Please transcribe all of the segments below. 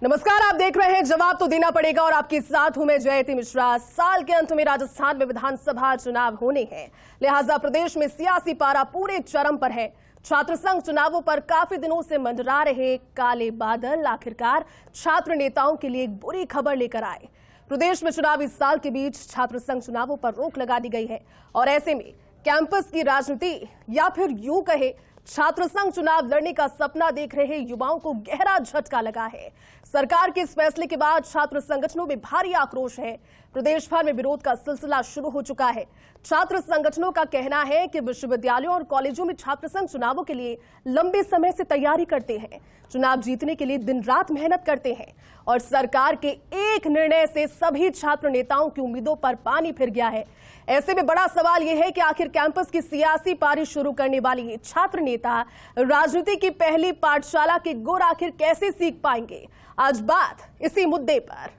नमस्कार, आप देख रहे हैं जवाब तो देना पड़ेगा और आपके साथ हूं मैं जयती मिश्रा। साल के अंत में राजस्थान में विधानसभा चुनाव होने हैं, लिहाजा प्रदेश में सियासी पारा पूरे चरम पर है। छात्र संघ चुनावों पर काफी दिनों से मंडरा रहे काले बादल आखिरकार छात्र नेताओं के लिए एक बुरी खबर लेकर आए। प्रदेश में चुनावी साल के बीच छात्र संघ चुनावों पर रोक लगा दी गई है और ऐसे में कैंपस की राजनीति या फिर यूं कहे छात्र संघ चुनाव लड़ने का सपना देख रहे युवाओं को गहरा झटका लगा है। सरकार के इस फैसले के बाद छात्र संगठनों में भारी आक्रोश है। प्रदेश भर में विरोध का सिलसिला शुरू हो चुका है। छात्र संगठनों का कहना है कि विश्वविद्यालयों और कॉलेजों में छात्र संघ चुनावों के लिए लंबे समय से तैयारी करते हैं, चुनाव जीतने के लिए दिन रात मेहनत करते हैं और सरकार के एक निर्णय से सभी छात्र नेताओं की उम्मीदों पर पानी फिर गया है। ऐसे में बड़ा सवाल यह है कि आखिर कैंपस की सियासी पारी शुरू करने वाली छात्र नेता राजनीति की पहली पाठशाला के गुर आखिर कैसे सीख पाएंगे। आज बात इसी मुद्दे पर।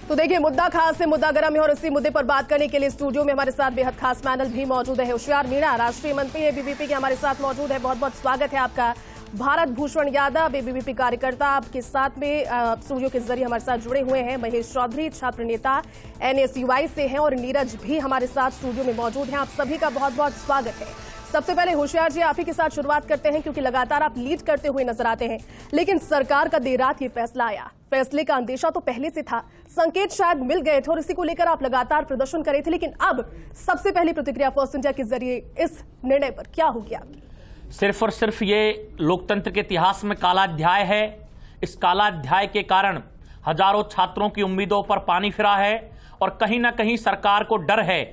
तो देखिए, मुद्दा खास है, मुद्दा गर्म है और इसी मुद्दे पर बात करने के लिए स्टूडियो में हमारे साथ बेहद खास पैनल भी मौजूद है। होशियार मीणा राष्ट्रीय मंत्री एबीवीपी के हमारे साथ मौजूद है, बहुत बहुत स्वागत है आपका। भारत भूषण यादव एबीवीपी कार्यकर्ता आपके साथ में स्टूडियो के जरिए हमारे साथ जुड़े हुए हैं। महेश चौधरी छात्र नेता एनएसयूआई से हैं और नीरज भी हमारे साथ स्टूडियो में मौजूद हैं। आप सभी का बहुत बहुत स्वागत है। सबसे पहले होशियार जी, आप ही के साथ शुरुआत करते हैं क्योंकि लगातार आप लीड करते हुए नजर आते हैं, लेकिन सरकार का देर रात ये फैसला आया। फैसले का अंदेशा तो पहले से था, संकेत शायद मिल गए थे और इसी को लेकर आप लगातार प्रदर्शन कर रहे थे, लेकिन अब सबसे पहली प्रतिक्रिया फर्स्ट इंडिया के जरिए इस निर्णय पर क्या हो गया? सिर्फ और सिर्फ ये लोकतंत्र के इतिहास में काला अध्याय है। इस काला अध्याय के कारण हजारों छात्रों की उम्मीदों पर पानी फिरा है और कहीं ना कहीं सरकार को डर है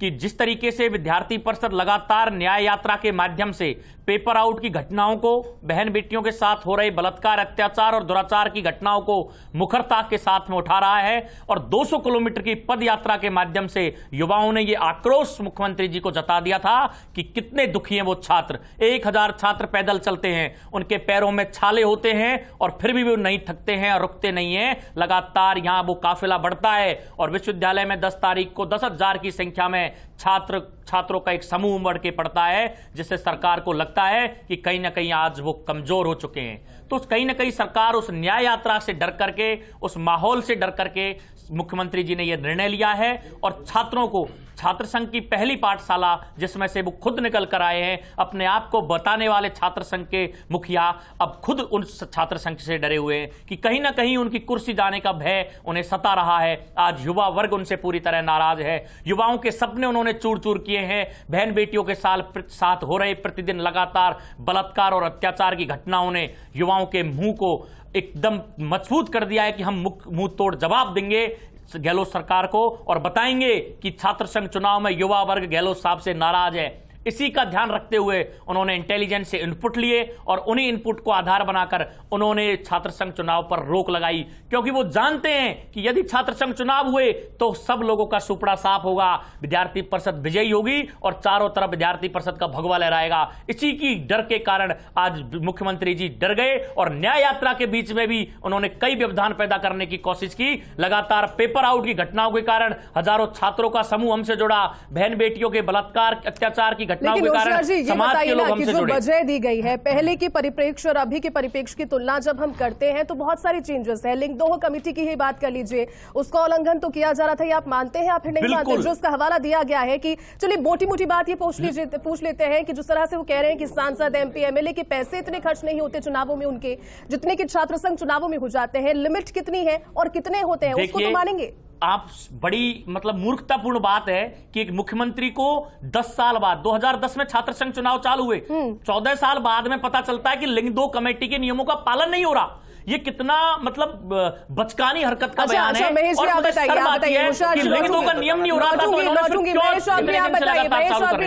कि जिस तरीके से विद्यार्थी परिषद लगातार न्याय यात्रा के माध्यम से पेपर आउट की घटनाओं को, बहन बेटियों के साथ हो रहे बलात्कार, अत्याचार और दुराचार की घटनाओं को मुखरता के साथ में उठा रहा है और 200 किलोमीटर की पद यात्रा के माध्यम से युवाओं ने ये आक्रोश मुख्यमंत्री जी को जता दिया था कि कितने दुखी हैं वो छात्र। 1000 छात्र पैदल चलते हैं, उनके पैरों में छाले होते हैं और फिर भी वो नहीं थकते हैं और रुकते नहीं हैं। लगातार यहां वो काफिला बढ़ता है और विश्वविद्यालय में 10 तारीख को 10,000 की संख्या में छात्रों का एक समूह उमड़ के पड़ता है, जिससे सरकार को लगता है कि कहीं ना कहीं आज वो कमजोर हो चुके हैं। तो कहीं ना कहीं सरकार उस न्याय यात्रा से डर करके, उस माहौल से डर करके मुख्यमंत्री जी ने यह निर्णय लिया है और छात्रों को छात्र संघ की पहली पाठशाला जिसमें से वो खुद निकल कर आए हैं, अपने आप को बताने वाले छात्र संघ के मुखिया अब खुद उन छात्र संघ से डरे हुए हैं कि कहीं ना कहीं उनकी कुर्सी जाने का भय उन्हें सता रहा है। आज युवा वर्ग उनसे पूरी तरह नाराज है। युवाओं के सपने उन्होंने चूर चूर किए हैं। बहन बेटियों के साथ हो रहे प्रतिदिन लगातार बलात्कार और अत्याचार की घटनाओं ने युवाओं के मुंह को एकदम मजबूत कर दिया है कि हम मुंह तोड़ जवाब देंगे गहलोत सरकार को और बताएंगे कि छात्र संघ चुनाव में युवा वर्ग गहलोत साहब से नाराज है। इसी का ध्यान रखते हुए उन्होंने इंटेलिजेंस से इनपुट लिए और उन्हीं इनपुट को आधार बनाकर उन्होंने छात्र संघ चुनाव पर रोक लगाई, क्योंकि वो जानते हैं कि यदि छात्र संघ चुनाव हुए तो सब लोगों का सुपड़ा साफ होगा, विद्यार्थी परिषद विजयी होगी और चारों तरफ विद्यार्थी परिषद का भगवा लहराएगा। इसी की डर के कारण आज मुख्यमंत्री जी डर गए और न्याय यात्रा के बीच में भी उन्होंने कई व्यवधान पैदा करने की कोशिश की। लगातार पेपर आउट की घटनाओं के कारण हजारों छात्रों का समूह हमसे जुड़ा, बहन बेटियों के बलात्कार अत्याचार की लेकिन होशियार जी, ये बताइए ना कि जो वजह दी गई है पहले के परिप्रेक्ष्य और अभी के परिप्रेक्ष्य की तुलना जब हम करते हैं तो बहुत सारी चेंजेस है। लिंक 2 कमेटी की ही बात कर लीजिए, उसका उल्लंघन तो किया जा रहा था, ये आप मानते हैं या फिर नहीं मानते? जो उसका हवाला दिया गया है कि चलिए मोटी मोटी बात ये पूछ लेते हैं कि जिस तरह से वो कह रहे हैं कि सांसद एमपी एमएलए के पैसे इतने खर्च नहीं होते चुनावों में उनके जितने की छात्र संघ चुनावों में हो जाते हैं, लिमिट कितनी है और कितने होते हैं, उसको तो मानेंगे आप? बड़ी मूर्खतापूर्ण बात है कि एक मुख्यमंत्री को 10 साल बाद 2010 में छात्र संघ चुनाव चालू हुए, 14 साल बाद में पता चलता है कि लिंग 2 कमेटी के नियमों का पालन नहीं हो रहा। ये कितना मतलब बचकानी हरकत का बयान अच्छा, है। महेश जी, और आप मुझे बताइए, शर्म आप आती है बताइए, कि लिंग 2 का नियम नहीं हो रहा था तो इन्होंने फिर क्यों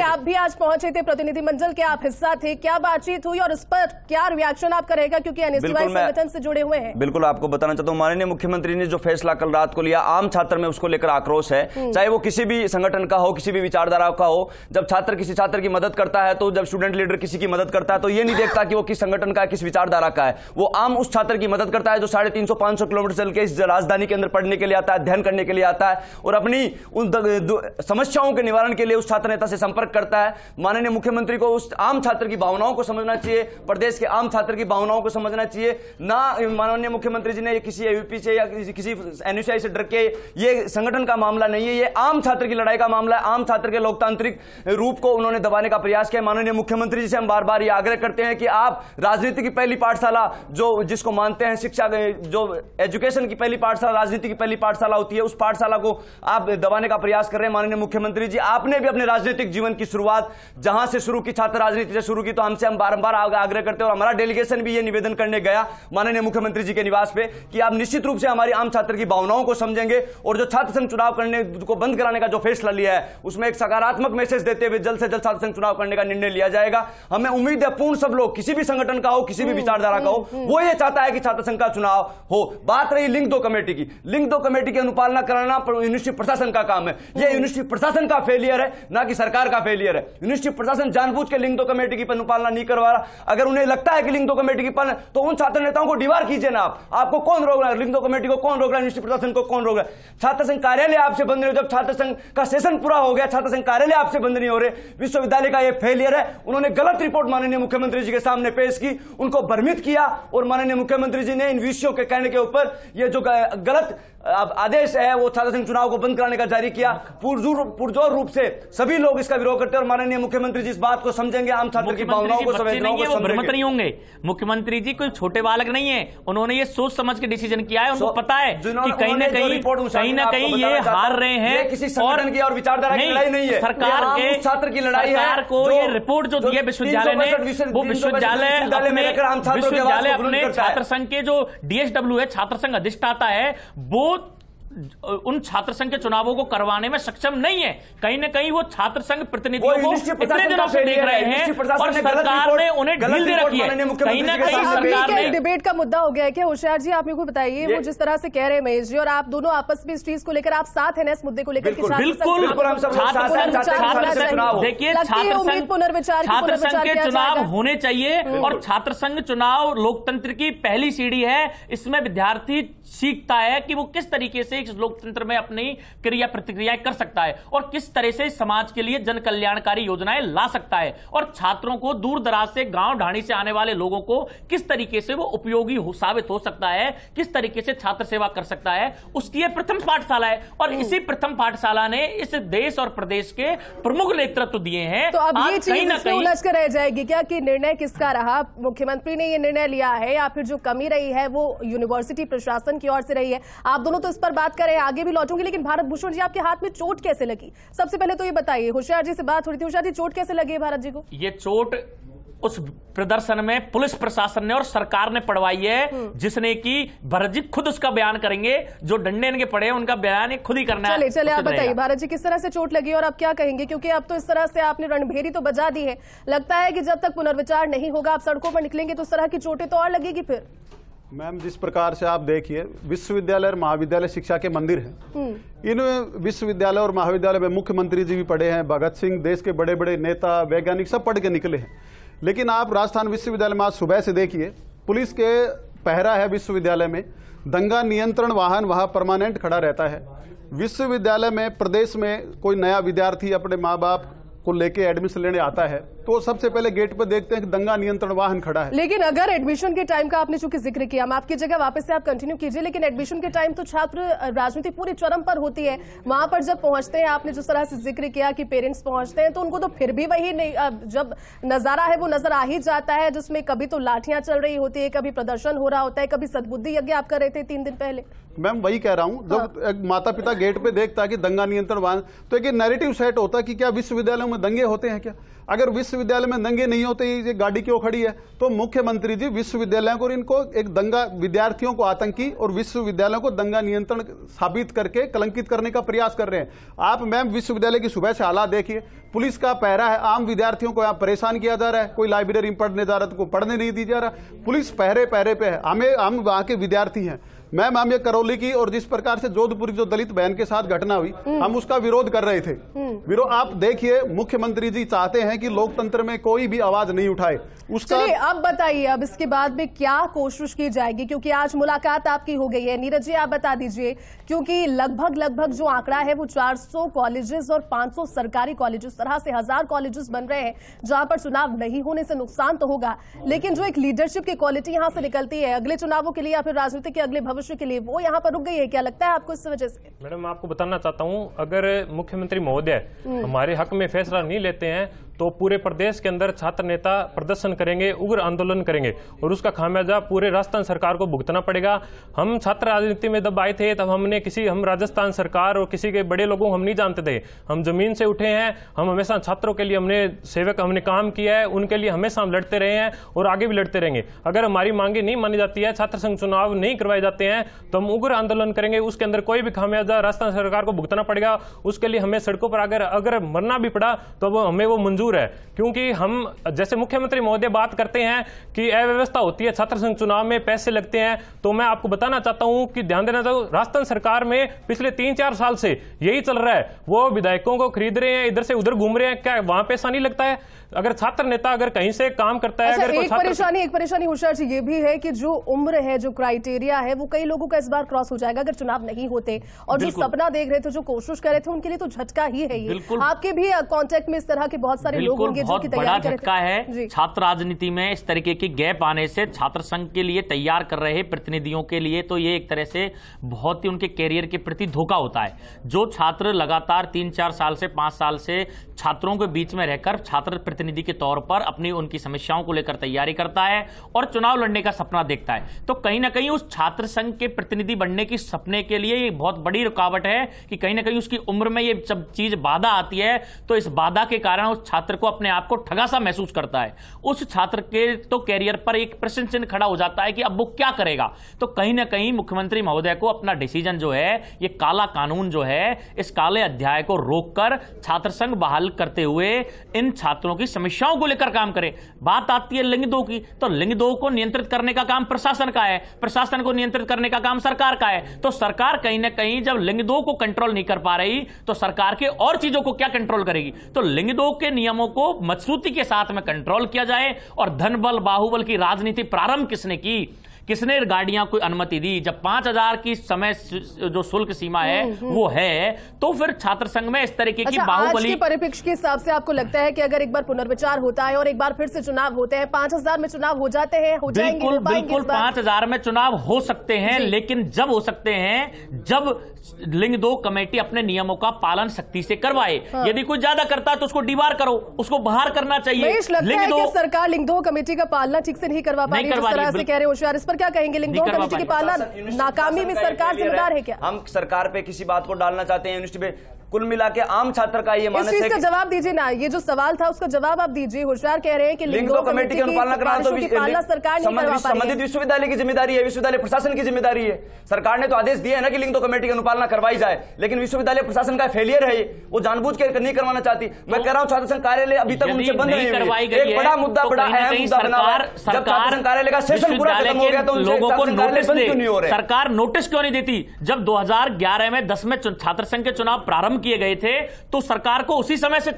आप भी आज पहुंचे थे, प्रतिनिधिमंडल के आप हिस्सा थे, क्या बातचीत हुई और इस पर क्या रिएक्शन आप करेगा, क्योंकि एनएसयूआई संगठन से जुड़े हुए हैं? बिल्कुल आपको बताना चाहता हूं, माननीय मुख्यमंत्री ने जो फैसला कल रात को लिया, आम छात्र में उसको लेकर आक्रोश है, चाहे वो किसी भी संगठन का हो, किसी भी विचारधारा का हो। जब छात्र किसी छात्र की मदद करता है, तो जब स्टूडेंट लीडर किसी की मदद करता है, तो ये नहीं देखता कि वो किस संगठन का है, किस विचारधारा का है। वो आम उस छात्र की मदद करता है जो 350-500 किलोमीटर चल के इस राजधानी के अंदर पढ़ने के लिए आता है, अध्ययन करने के लिए आता है, और अपनी उन समस्याओं के निवारण के लिए उस छात्र नेता से संपर्क करता है। माननीय मुख्यमंत्री को उस आम छात्र की भावनाओं को समझना चाहिए, प्रदेश के आम छात्र की भावनाओं को समझना चाहिए। ना माननीय मुख्यमंत्री जी ने किसी एबीपी से या किसी एनएसयूआई से डर के, ये संगठन का मामला नहीं है, ये आम छात्र की लड़ाई का मामला है। आम छात्र के लोकतांत्रिक रूप को उन्होंने दबाने का प्रयास किया। माननीय मुख्यमंत्री जी से हम बार बार ये आग्रह करते हैं कि आप राजनीति की पहली पाठशाला जो जिसको मानते हैं, शिक्षा जो एजुकेशन की पहली पाठशाला, राजनीति की पहली पाठशाला होती है, उस पाठशाला को आप दबाने का प्रयास कर रहे हैं। माननीय मुख्यमंत्री जी, आपने भी अपने राजनीतिक जीवन की शुरुआत जहां से शुरू की, छात्र राजनीति से शुरू की, तो हमसे हम बारंबार आग्रह करते हैं और हमारा डेलीगेशन भी ये निवेदन करने गया माननीय मुख्यमंत्री जी के निवास पे कि आप निश्चित रूप से हमारी आम छात्र की भावनाओं को समझेंगे और जो छात्र संघ चुनाव करने को बंद कराने का जो फैसला लिया है, उसमें एक सकारात्मक मैसेज देते हुए जल्द से जल्द छात्र संघ चुनाव करने का निर्णय लिया जाएगा। हमें उम्मीद है पूर्ण सब लोग, किसी भी संगठन का हो, किसी भी विचारधारा का हो, वो ये चाहता है कि छात्र संघ का चुनाव हो। बात रही लिंग 2 कमेटी की, लिंग 2 कमेटी की अनुपालना कराना यूनिवर्सिटी प्रशासन का काम है। यह यूनिवर्सिटी प्रशासन का फेलियर है, ना कि सरकार का फेलियर है। यूनिवर्सिटी प्रशासन जानबूझ के लिंग 2 कमेटी की अनुपालना नहीं करवा रहा। अगर उन्हें लगता है कि लिंग 2 कमेटी की पालन, तो उन छात्र नेताओं को डिवार कीजिए ना। आपको कौन रोक रहा है? लिंग 2 कमेटी को कौन रोक रहा है? यूनिवर्सिटी प्रशासन को कौन रोक रहा है? छात्र संघ कार्यालय आपसे बंद नहीं हो, जब छात्र संघ का सेशन पूरा हो गया, छात्र संघ कार्यालय आपसे बंद नहीं हो रहे। विश्वविद्यालय का यह फेलियर है। उन्होंने गलत रिपोर्ट माननीय मुख्यमंत्री जी के सामने पेश की, उनको भ्रमित किया और माननीय मुख्यमंत्री जी ने इन विषयों के कहने के ऊपर यह जो गलत आदेश है वो छात्र संघ चुनाव को बंद कराने का जारी किया। पुरजोर रूप से सभी लोग इसका विरोध करते हैं और माननीय मुख्यमंत्री जी इस बात को समझेंगे, आम छात्र की भावनाओं को भ्रमित नहीं होंगे। मुख्यमंत्री जी कोई छोटे बालक नहीं है, उन्होंने ये सोच समझ के डिसीजन किया है। उनको पता है कि कहीं ना कहीं ये हार रहे हैं। किसी संगठन की और विचारधारा की लड़ाई नहीं है, सरकार के छात्र की लड़ाई है। सरकार को ये रिपोर्ट जो दी है विश्वविद्यालय ने, वो विश्वविद्यालय अपने छात्र संघ के जो डीएसडब्ल्यू है, छात्र संघ अधिष्ठाता है, वो उन छात्र संघ के चुनावों को करवाने में सक्षम नहीं है। कहीं ना कहीं वो छात्र संघ प्रतिनिधियों को इतने दिनों से देख रहे हैं और सरकार ने उन्हें ढील दे रखी है। कहीं ना कहीं सरकार ने डिबेट का मुद्दा हो गया है क्या होशियार जी? आप मेरे को बताइए, वो जिस तरह से कह रहे हैं महेश जी, और आप दोनों आपस में इस चीज को लेकर आप साथ हैं ना, इस मुद्दे को लेकर? बिल्कुल। देखिए, छात्र संघ के चुनाव होने चाहिए और छात्र संघ चुनाव लोकतंत्र की पहली सीढ़ी है। इसमें विद्यार्थी सीखता है कि वो किस तरीके से लोकतंत्र में अपनी क्रिया प्रतिक्रियाएं कर सकता है और किस तरह से समाज के लिए जन कल्याणकारी योजनाएं ला सकता है, और छात्रों को दूर दराज से, गांव ढाणी से आने वाले लोगों को किस तरीके से वो उपयोगी साबित हो सकता है, किस तरीके से छात्र सेवा कर सकता है, उसकी यह प्रथम पाठशाला है। और इसी प्रथम पाठशाला ने इस देश और प्रदेश के प्रमुख नेतृत्व दिए हैं। तो अब ये चीज उलझ कर रह जाएगी क्या कि निर्णय किसका रहा? मुख्यमंत्री ने यह निर्णय लिया है या फिर जो कमी रही है वो यूनिवर्सिटी प्रशासन की ओर से रही है? आप दोनों तो इस पर बात करें, आगे भी लौटूंगी, लेकिन भारत भूषण जी, आपके हाथ में चोट कैसे लगी? सबसे पहले तो ये बताइए, होशियार जी से बात हो रही थी, होशियार जी चोट कैसे लगी है भारत जी को? ये चोट उस प्रदर्शन में पुलिस प्रशासन ने और सरकार ने पड़वाई है, जिसने कि भरत जी खुद उसका बयान करेंगे। जो डंडे इनके पड़े हैं उनका बयान खुद ही करना है। चले आप बताइए भारत जी, किस तरह से चोट लगी और आप क्या कहेंगे? क्योंकि अब तो इस तरह से आपने रणभेरी तो बजा दी है, लगता है कि जब तक पुनर्विचार नहीं होगा, आप सड़कों पर निकलेंगे तो उस तरह की चोटें तो और लगेगी फिर। मैम, जिस प्रकार से आप देखिए, विश्वविद्यालय और महाविद्यालय शिक्षा के मंदिर हैं। इन विश्वविद्यालय और महाविद्यालय में मुख्यमंत्री जी भी पढ़े हैं, भगत सिंह, देश के बड़े बड़े नेता, वैज्ञानिक सब पढ़ के निकले हैं। लेकिन आप राजस्थान विश्वविद्यालय में आज सुबह से देखिए, पुलिस के पहरा है विश्वविद्यालय में, दंगा नियंत्रण वाहन वहां परमानेंट खड़ा रहता है। विश्वविद्यालय में, प्रदेश में कोई नया विद्यार्थी अपने माँ बाप को लेके एडमिशन लेने आता है तो सबसे पहले गेट पर देखते हैं कि दंगा नियंत्रण वाहन खड़ा है। लेकिन अगर एडमिशन के टाइम का आपने चूंकि जिक्र किया, माफ कीजिएगा, वापस से आप कंटिन्यू कीजिए, लेकिन एडमिशन के टाइम तो छात्र राजनीति पूरी चरम पर होती है। वहां पर जब पहुंचते हैं, आपने जिस तरह से जिक्र किया कि पेरेंट्स पहुंचते हैं, तो उनको तो फिर भी वही नहीं, जब नजारा है वो नजर आ ही जाता है, जिसमें कभी तो लाठियां चल रही होती है, कभी प्रदर्शन हो रहा होता है, कभी सद्बुद्धि यज्ञ आप कर रहे थे 3 दिन पहले। मैम, वही कह रहा हूं, जब एक माता पिता गेट पे देखता है कि दंगा नियंत्रण वाहन, तो एक नैरेटिव सेट होता है कि क्या विश्वविद्यालयों में दंगे होते हैं क्या? अगर विश्वविद्यालय में दंगे नहीं होते ये गाड़ी क्यों खड़ी है? तो मुख्यमंत्री जी विश्वविद्यालयों को इनको एक दंगा, विद्यार्थियों को आतंकी और विश्वविद्यालयों को दंगा नियंत्रण साबित करके कलंकित करने का प्रयास कर रहे हैं। आप मैम विश्वविद्यालय की सुबह से हालात देखिए, पुलिस का पहरा है, आम विद्यार्थियों को यहाँ परेशान किया जा रहा है, कोई लाइब्रेरी में पढ़ने जा रहा है तो कोई पढ़ने नहीं दी जा रहा, पुलिस पहरे पे है। हम वहां के विद्यार्थी हैं मैम, हम ये करौली की और जिस प्रकार से जोधपुर की जो दलित बहन के साथ घटना हुई हम उसका विरोध कर रहे थे। विरोध आप देखिए, मुख्यमंत्री जी चाहते हैं कि लोकतंत्र में कोई भी आवाज नहीं उठाए। उसका अब बताइए अब इसके बाद में क्या कोशिश की जाएगी, क्योंकि आज मुलाकात आपकी हो गई है। नीरज जी आप बता दीजिए, क्योंकि लगभग जो आंकड़ा है वो 400 कॉलेजेस और 500 सरकारी कॉलेजेस, तरह से 1000 कॉलेजेस बन रहे हैं जहां पर चुनाव नहीं होने से नुकसान तो होगा, लेकिन जो एक लीडरशिप की क्वालिटी यहां से निकलती है अगले चुनावों के लिए या फिर राजनीति के अगले भविष्य के लिए, वो यहाँ पर रुक गई है। क्या लगता है आपको इस वजह से? मैडम मैं आपको बताना चाहता हूँ, अगर मुख्यमंत्री महोदय हमारे हक में फैसला नहीं लेते हैं तो पूरे प्रदेश के अंदर छात्र नेता प्रदर्शन करेंगे, उग्र आंदोलन करेंगे और उसका खामियाजा पूरे राजस्थान सरकार को भुगतना पड़ेगा। हम छात्र राजनीति में जब आए थे तब हम राजस्थान सरकार और किसी के बड़े लोगों को हम नहीं जानते थे, हम जमीन से उठे हैं। हम हमेशा छात्रों के लिए हमने काम किया है, उनके लिए हमेशा हम लड़ते रहे हैं और आगे भी लड़ते रहेंगे। अगर हमारी मांगे नहीं मानी जाती है, छात्र संघ चुनाव नहीं करवाए जाते हैं तो हम उग्र आंदोलन करेंगे। उसके अंदर कोई भी खामियाजा राजस्थान सरकार को भुगतना पड़ेगा। उसके लिए हमें सड़कों पर अगर मरना भी पड़ा तो हमें वो मंजूर है, क्योंकि हम जैसे मुख्यमंत्री महोदय बात करते हैं कि अव्यवस्था होती है छात्र संघ चुनाव में, पैसे लगते हैं, तो मैं आपको बताना चाहता हूं कि ध्यान देना चाहूं, राजस्थान सरकार में पिछले 3-4 साल से यही चल रहा है। वो विधायकों को खरीद रहे हैं, इधर से उधर घूम रहे हैं, क्या वहां पैसा नहीं लगता है? अगर छात्र नेता अगर कहीं से काम करता है, अगर एक परेशानी होशियार जी ये भी है कि जो उम्र है, जो क्राइटेरिया है, वो कई लोगों का इस बार क्रॉस हो जाएगा अगर चुनाव नहीं होते, और जो सपना देख रहे थे, जो कोशिश कर रहे थे, उनके लिए तो झटका ही है ये। आपके भी कांटेक्ट में इस तरह के बहुत सारे लोग होंगे जो कि तैयार कर रहे थे। झटका है छात्र राजनीति में इस तरीके की गैप आने से छात्र संघ के लिए तैयार कर रहे प्रतिनिधियों के लिए तो ये एक तरह से बहुत ही उनके कैरियर के प्रति धोखा होता है। जो छात्र लगातार 3-4 साल से 5 साल से छात्रों के बीच में रहकर छात्र प्रतिनिधि के तौर पर अपनी उनकी समस्याओं को लेकर तैयारी करता है और चुनाव लड़ने का सपना देखता है, तो कहीं ना कहीं उस छात्र संघ के प्रतिनिधि बनने की सपने के लिए ये बहुत बड़ी रुकावट है कि कहीं ना कहीं उसकी उम्र में ये सब चीज बाधा आती है। तो इस बाधा के कारण उस छात्र को अपने आप को ठगा सा महसूस करता है। उस छात्र के तो कैरियर पर एक प्रश्न चिन्ह खड़ा हो जाता है कि अब वो क्या करेगा। तो कहीं ना कहीं मुख्यमंत्री महोदय को अपना डिसीजन जो है, ये काला कानून जो है, इस काले अध्याय को रोककर छात्र संघ बहाल करते हुए इन छात्रों की समस्याओं को लेकर काम करे। बात आती है लिंग 2 की, तो लिंग 2 को नियंत्रित करने का काम प्रशासन का है, प्रशासन को नियंत्रित करने का काम सरकार का है। तो सरकार कहीं ना कहीं जब लिंग 2 को कंट्रोल नहीं कर पा रही तो सरकार के और चीजों को क्या कंट्रोल करेगी। तो लिंग 2 के नियमों को मजबूती के साथ में कंट्रोल किया जाए। और धन बल बाहुबल की राजनीति प्रारंभ किसने की, किसने गाड़ियां को अनुमति दी? जब 5000 की समय जो शुल्क सीमा है वो है, तो फिर छात्र संघ में इस तरीके की बाहुबली। आज के परिप्रेक्ष्य के हिसाब से आपको लगता है कि अगर एक बार पुनर्विचार होता है और एक बार फिर से चुनाव होते हैं, 5000 में चुनाव हो जाते हैं, हो जाएंगे? बिल्कुल 5000 में चुनाव हो सकते हैं, लेकिन जब हो सकते हैं जब लिंग 2 कमेटी अपने नियमों का पालन सख्ती से करवाए। यदि कोई ज्यादा करता है तो उसको डिबार करो, उसको बाहर करना चाहिए। लिंग 2 सरकार लिंग 2 कमेटी का पालना ठीक से नहीं करवा पा रही, जिस तरह से कह रहे होशियार, इस पर क्या कहेंगे? लिंग 2 कमेटी की पालना नाकामी भी सरकार जिम्मेदार है क्या? हम सरकार पे किसी बात को डालना चाहते हैं यूनिवर्सिटी पे, कुल मिला के आम छात्र का ये मानस है। जवाब दीजिए ना, ये जो सवाल था उसका जवाब आप दीजिए। होशियार कह रहे हैं कि लिंग 2 कमेटी की अनुपालना कराना तो सरकार नहीं करवा पा रही है। संबंधित विश्वविद्यालय की जिम्मेदारी है, विश्वविद्यालय प्रशासन की जिम्मेदारी है। सरकार ने तो आदेश दिया है ना कि लिंग 2 कमेटी की अनुपालना करवाई जाए, लेकिन विश्वविद्यालय प्रशासन का फेलियर है, वो जानबूझ के नहीं करवाना चाहती। मैं कह रहा हूँ छात्र संघ कार्यालय अभी तक उनसे बंद नहीं करवाई गई। एक बड़ा मुद्दा, बड़ा अहम मुद्दा बना हुआ है। जब छात्र संघ कार्यालय का सेशन पूरा खत्म हो गया तो लोगों को नोटिस क्यों नहीं हो रहे? सरकार नोटिस क्यों नहीं देती? जब 2011 में 10 में छात्र संघ के चुनाव प्रारंभ किए गए थे तो सरकार को उसी समय से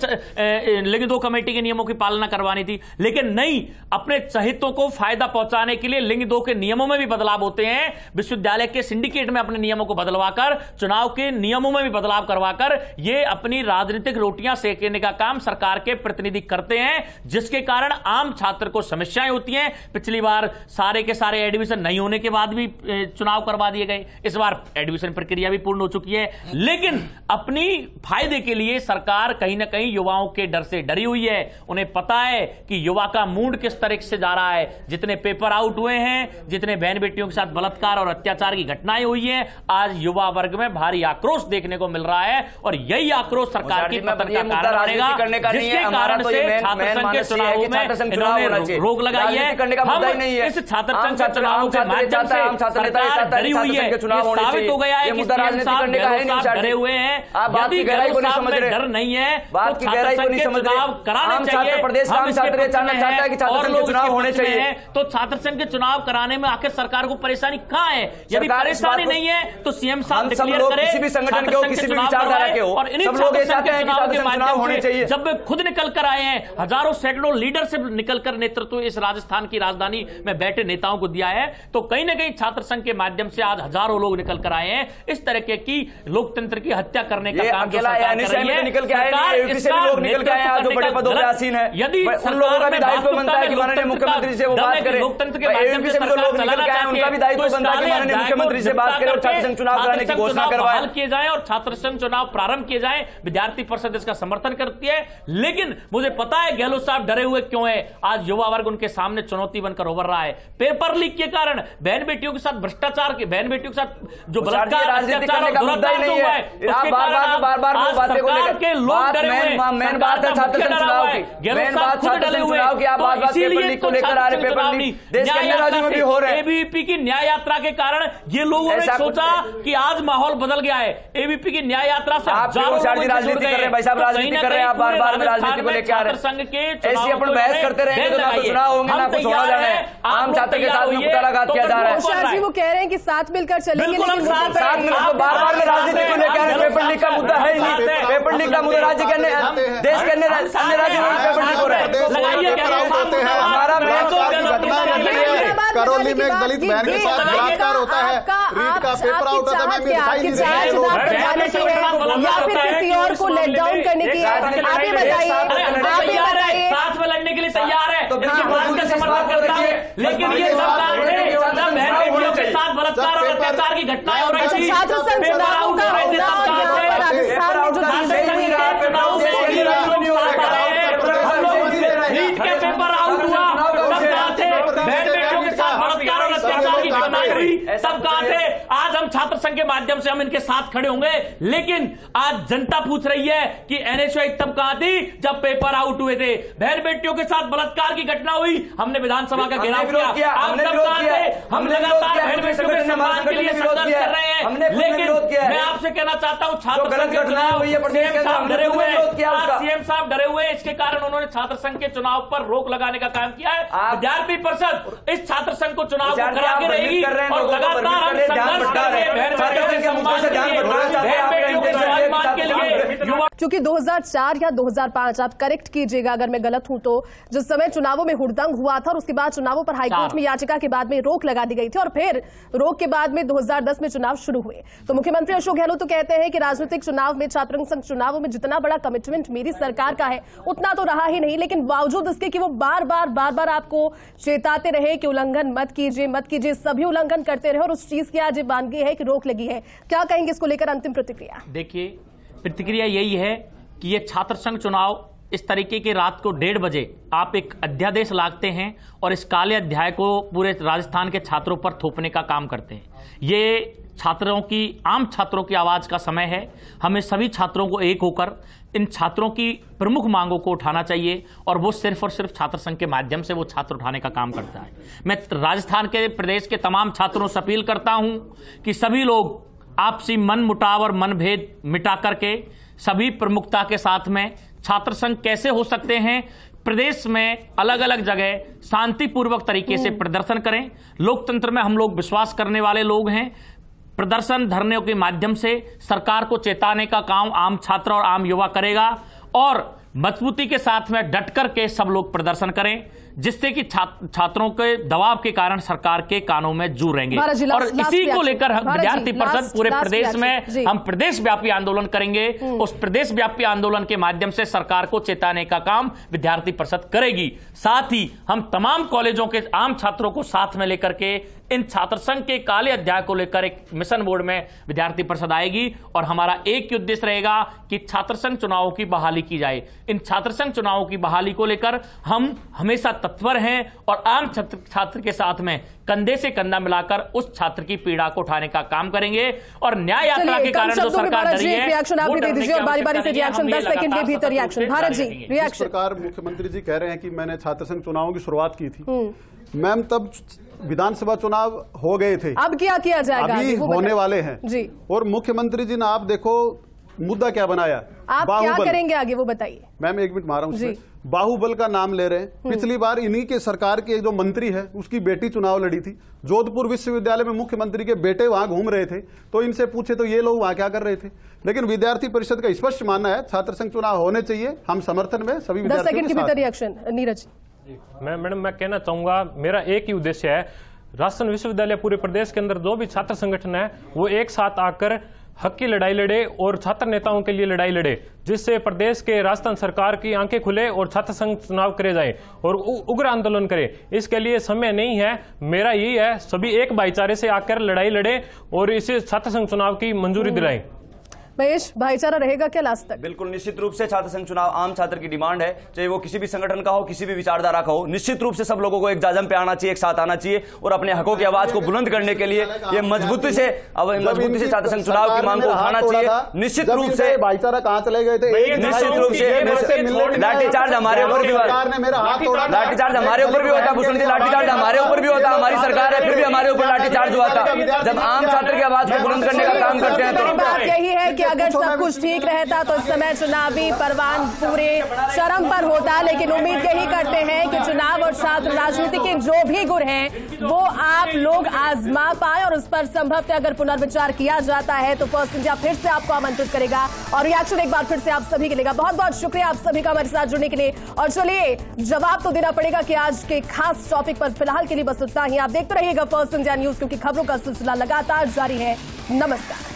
लिंग 2 कमेटी के नियमों की पालना करवानी थी, लेकिन नहीं, अपने चहितों को फायदा पहुंचाने के लिए लिंग 2 के नियमों में भी बदलाव होते हैं। विश्वविद्यालय के सिंडिकेट में अपने नियमों को बदलवाकर, चुनाव के नियमों में भी बदलाव करवाकर ये अपनी राजनीतिक रोटियां सेकने का काम सरकार के प्रतिनिधि करते हैं, जिसके कारण आम छात्र को समस्याएं होती हैं। पिछली बार सारे के सारे एडमिशन नहीं होने के बाद भी चुनाव करवा दिए गए, इस बार एडमिशन प्रक्रिया भी पूर्ण हो चुकी है, लेकिन अपनी फायदे के लिए सरकार कहीं ना कहीं युवाओं के डर से डरी हुई है। उन्हें पता है कि युवा का मूड किस तरह से जा रहा है। जितने पेपर आउट हुए हैं, जितने बहन बेटियों के साथ बलात्कार और अत्याचार की घटनाएं हुई हैं, आज युवा वर्ग में भारी आक्रोश देखने को मिल रहा है और यही आक्रोश सरकार की पतन का कारण बनेगा, जिसके कारण से छात्र संघ के चुनावों में इन्होंने रोक लगाई है। हम इस छात्र संघ के चुनावों के माध्यम से सरकार डरी हुई है। साबित हो गया है कि सीएम साहब डरे हुए हैं। यदि गहलोत साहब में डर नहीं है तो छात्र संघ के चुनाव कराने चाहिए। हम इसके पक्ष में और लोग चुनाव होने चाहिए। तो छात्र संघ के चुनाव कराने में आखिर सरकार को परेशानी कहां है? यदि परेशानी नहीं है तो सीएम साहब डिक्लेयर करें, किसी भी संगठन के हो, किसी भी विचारधारा के हो, और इन्हीं छात्र संघ के चुनाव के माध्यम से जब वे खुद निकल कर आए हैं, हजारों सैकड़ों लीडर से निकलकर नेतृत्व इस राजस्थान की राजधानी में बैठे नेताओं को दिया है, तो कहीं ना कहीं छात्र संघ के माध्यम से आज हजारों लोग निकल कर आए हैं। इस तरह की लोकतंत्र की हत्या करने का काम जो सरकार कर रही है, निकल के आए हैं, जो बड़े पदों पे आसीन है, यदि उन लोगों का भी दायित्व बनता है कि माननीय मुख्यमंत्री से वो बात करें। लोकतंत्र के माध्यम से लोग निकल के आए, उनका भी दायित्व बनता है कि माननीय मुख्यमंत्री से बात करें और छात्र संघ चुनाव कराने की घोषणा करवाएं, किए जाए और छात्र संघ चुनाव प्रारंभ किए जाए। विद्यार्थी परिषद इसका समर्थन करती है, लेकिन मुझे पता है गहलोत साहब डरे हुए क्यों है। आज युवा वर्ग उनके सामने चुनौती बनकर उभर रहा है। पेपर लीक के कारण बहन बेटियों के साथ भ्रष्टाचार के, बहन बेटियों के साथ जो बलात्कार अत्याचार और दुराचार जो हुआ है, उसके कारण आज सरकार के लोग डरे हुए हैं। मेन बात है छात्र संघ चुनाव की, मेन बात छात्र संघ चुनाव की। आप बात पेपर लीक को लेकर आ रहे, पेपर लीक देश के अन्य राज्यों में भी हो रहे हैं। एबीवीपी की न्याय यात्रा के कारण ये लोगों ने सोचा कि आज माहौल बदल गया है। एबीवीपी की न्याय यात्रा से राजनीति कर रहे हैं भाई साहब, राजनीति कर रहे हैं आप, बार बार राजनीति को लेकर आ रहे हैं। संघ के ऐसी अपन बहस करते रहेंगे तो ना चुनाव होंगे ना कुछ होना जाना है। आम छात्र के साथ में कुटाघात किया जा रहा है। जी वो कह रहे हैं कि साथ मिलकर चलेंगे, बिल्कुल साथ मिलकर बार बार राजनीति को लेकर पेपर लीक का मुद्दा है ही नहीं। पेपर लीक का मुद्दा राज्य के देश के अन्य राज्यों में पेपर लीक हो रहा है। हमारा करौली में एक दलित बहन के साथ बलात्कार होता है, रीट का पेपर आउट होता है, मैं दिखाई नहीं या फिर किसी और को लेट डाउन करने की, आप ही बताइए। साथ में लड़ने के लिए तैयार है, इसकी बात का समर्थन करता है, लेकिन ये सरकार से जब बहन बेटियों के साथ बलात्कार और अत्याचार की घटनाएं हो रही थी, छात्र संघ चुनाव का राजस्थान में जो रीट के पेपर आउट हुआ तब कहां थे? बहन बेटियों के साथ बलात्कार और अत्याचार की घटनाएं हुई तब कहां थे? आज हम छात्र संघ के माध्यम से हम इनके साथ खड़े होंगे, लेकिन आज जनता पूछ रही है कि एनएसयूआई तब कहां थी जब पेपर आउट हुए थे? बहन बेटियों के साथ बलात्कार की घटना हुई, हमने विधानसभा का घेराव किया। आप तब कहां थे? हम लगातार बहन बेटियों के सम्मान के लिए संघर्ष कर रहे हैं, लेकिन मैं आपसे कहना चाहता हूं छात्र संघ के चुनाव सीएम साहब डरे हुए हैं। सीएम साहब डरे हुए हैं, इसके कारण उन्होंने छात्र संघ के चुनाव पर रोक लगाने का काम किया है। विद्यार्थी परिषद इस छात्र संघ को चुनाव को करा के रहेगी और लगातार हम संघर्ष कर रहे हैं क्योंकि 2004 या 2005, आप करेक्ट कीजिएगा अगर मैं गलत हूं तो, जिस समय चुनावों में हुड़दंग हुआ था और उसके बाद चुनावों पर हाईकोर्ट में याचिका के बाद में रोक लगा दी गई थी और फिर रोक के बाद में 2010 में चुनाव शुरू हुए। तो मुख्यमंत्री अशोक गहलोत तो कहते हैं कि राजनीतिक चुनाव में, छात्र संघ चुनावों में जितना बड़ा कमिटमेंट मेरी सरकार का है उतना तो रहा ही नहीं, लेकिन बावजूद इसके कि वो बार बार आपको चेताते रहे कि उल्लंघन मत कीजिए, सभी उल्लंघन करते रहे और उस चीज की आज बानगी है कि रोक लगी है। क्या कहेंगे इसको लेकर अंतिम प्रतिक्रिया? देखिए, प्रतिक्रिया यही है कि ये छात्र संघ चुनाव इस तरीके की रात को 1:30 बजे आप एक अध्यादेश लाते हैं और इस काले अध्याय को पूरे राजस्थान के छात्रों पर थोपने का काम करते हैं। ये छात्रों की, आम छात्रों की आवाज का समय है। हमें सभी छात्रों को एक होकर इन छात्रों की प्रमुख मांगों को उठाना चाहिए और वो सिर्फ और सिर्फ छात्र संघ के माध्यम से वो छात्र उठाने का काम करता है। मैं राजस्थान के, प्रदेश के तमाम छात्रों से अपील करता हूं कि सभी लोग आपसी मन मुटाव और मनभेद मिटा करके सभी प्रमुखता के साथ में छात्र संघ कैसे हो सकते हैं, प्रदेश में अलग अलग जगह शांतिपूर्वक तरीके से प्रदर्शन करें। लोकतंत्र में हम लोग विश्वास करने वाले लोग हैं। प्रदर्शन, धरने के माध्यम से सरकार को चेताने का काम आम छात्र और आम युवा करेगा और मजबूती के साथ में डट करके सब लोग प्रदर्शन करें, जिससे कि छात्रों के दबाव के कारण सरकार के कानों में जूझ रहेंगे। और इसी को लेकर विद्यार्थी परिषद पूरे प्रदेश में हम प्रदेश व्यापी आंदोलन करेंगे। उस प्रदेश व्यापी आंदोलन के माध्यम से सरकार को चेताने का काम विद्यार्थी परिषद करेगी। साथ ही हम तमाम कॉलेजों के आम छात्रों को साथ में लेकर के इन छात्र संघ के काले अध्याय को लेकर एक मिशन बोर्ड में विद्यार्थी परिषद आएगी और हमारा एक ही उद्देश्य रहेगा कि छात्र संघ चुनावों की बहाली की जाए। इन छात्र संघ चुनावों की बहाली को लेकर हम हमेशा तत्पर हैं और आम छात्र के साथ में कंधे से कंधा मिलाकर उस छात्र की पीड़ा को उठाने का काम करेंगे और न्याय यात्रा के कारण जो सरकार डरी है, रिएक्शन आप भी दे दीजिए और बारी-बारी से रिएक्शन 10 सेकंड के भीतर रिएक्शन। भारत जी, इस प्रकार मुख्यमंत्री जी कह रहे हैं कि मैंने छात्र संघ चुनावों की शुरुआत की थी, मैम तब विधानसभा चुनाव हो गए थे, अब क्या किया जाएगा? अभी होने वाले हैं जी। और मुख्यमंत्री जी ने आप देखो मुद्दा क्या बनाया, आप क्या करेंगे आगे वो बताइए। मैम एक मिनट मारा हूं, बाहुबल का नाम ले रहे हैं। पिछली बार इन्हीं के सरकार के जो मंत्री है उसकी बेटी चुनाव लड़ी थी, जोधपुर विश्वविद्यालय में मुख्यमंत्री के बेटे वहां घूम रहे थे, तो इनसे पूछे तो ये लोग वहां क्या कर रहे थे। लेकिन विद्यार्थी परिषद का स्पष्ट मानना है छात्र संघ चुनाव होने चाहिए, हम समर्थन में सभी 10 सेकंड के भीतर रिएक्शन। नीरज मैडम मैं कहना चाहूंगा, मेरा एक ही उद्देश्य है, राजस्थान विश्वविद्यालय पूरे प्रदेश के अंदर जो भी छात्र संगठन है वो एक साथ आकर हक की लड़ाई लड़े और छात्र नेताओं के लिए लड़ाई लड़े, जिससे प्रदेश के राजस्थान सरकार की आंखें खुले और छात्र संघ चुनाव करे जाए और उग्र आंदोलन करे। इसके लिए समय नहीं है, मेरा यही है सभी एक भाईचारे से आकर लड़ाई लड़े और इसे छात्र संघ चुनाव की मंजूरी दिलाएं। महेश, भाईचारा रहेगा क्या लास्ट तक? बिल्कुल निश्चित रूप से छात्र संघ चुनाव आम छात्र की डिमांड है, चाहे वो किसी भी संगठन का हो, किसी भी विचारधारा का हो। निश्चित रूप से सब लोगों को एक जाजम पे आना चाहिए, एक साथ आना चाहिए और अपने हकों की आवाज को बुलंद करने के लिए ये मजबूती से छात्र संघ चुनाव की मांग को उठाना चाहिए। निश्चित रूप से भाईचारा कहाँ चले गए थे, निश्चित रूप से लाठीचार्ज हमारे ऊपर भी, लाठीचार्ज हमारे ऊपर भी होता, भूषण जी लाठीचार्ज हमारे ऊपर भी होता, हमारी सरकार है फिर भी हमारे ऊपर लाठीचार्ज हुआ था। जब आम छात्र की आवाज को बुलंद करने का काम करते हैं तो बात यही है कि अगर सब कुछ ठीक रहता तो इस समय चुनावी परवान पूरे चरम पर होता, लेकिन उम्मीद यही करते हैं कि चुनाव और छात्र राजनीति के जो भी गुर हैं वो आप लोग आजमा पाए और उस पर संभवतः अगर पुनर्विचार किया जाता है तो फर्स्ट इंडिया फिर से आपको आमंत्रित करेगा और रिएक्शन एक बार फिर से आप सभी के लेगा। बहुत बहुत शुक्रिया आप सभी का हमारे साथ जुड़ने के लिए और चलिए जवाब तो देना पड़ेगा कि आज के खास टॉपिक पर फिलहाल के लिए बस इतना ही। आप देखते रहिएगा फर्स्ट इंडिया न्यूज, क्योंकि खबरों का सिलसिला लगातार जारी है। नमस्कार।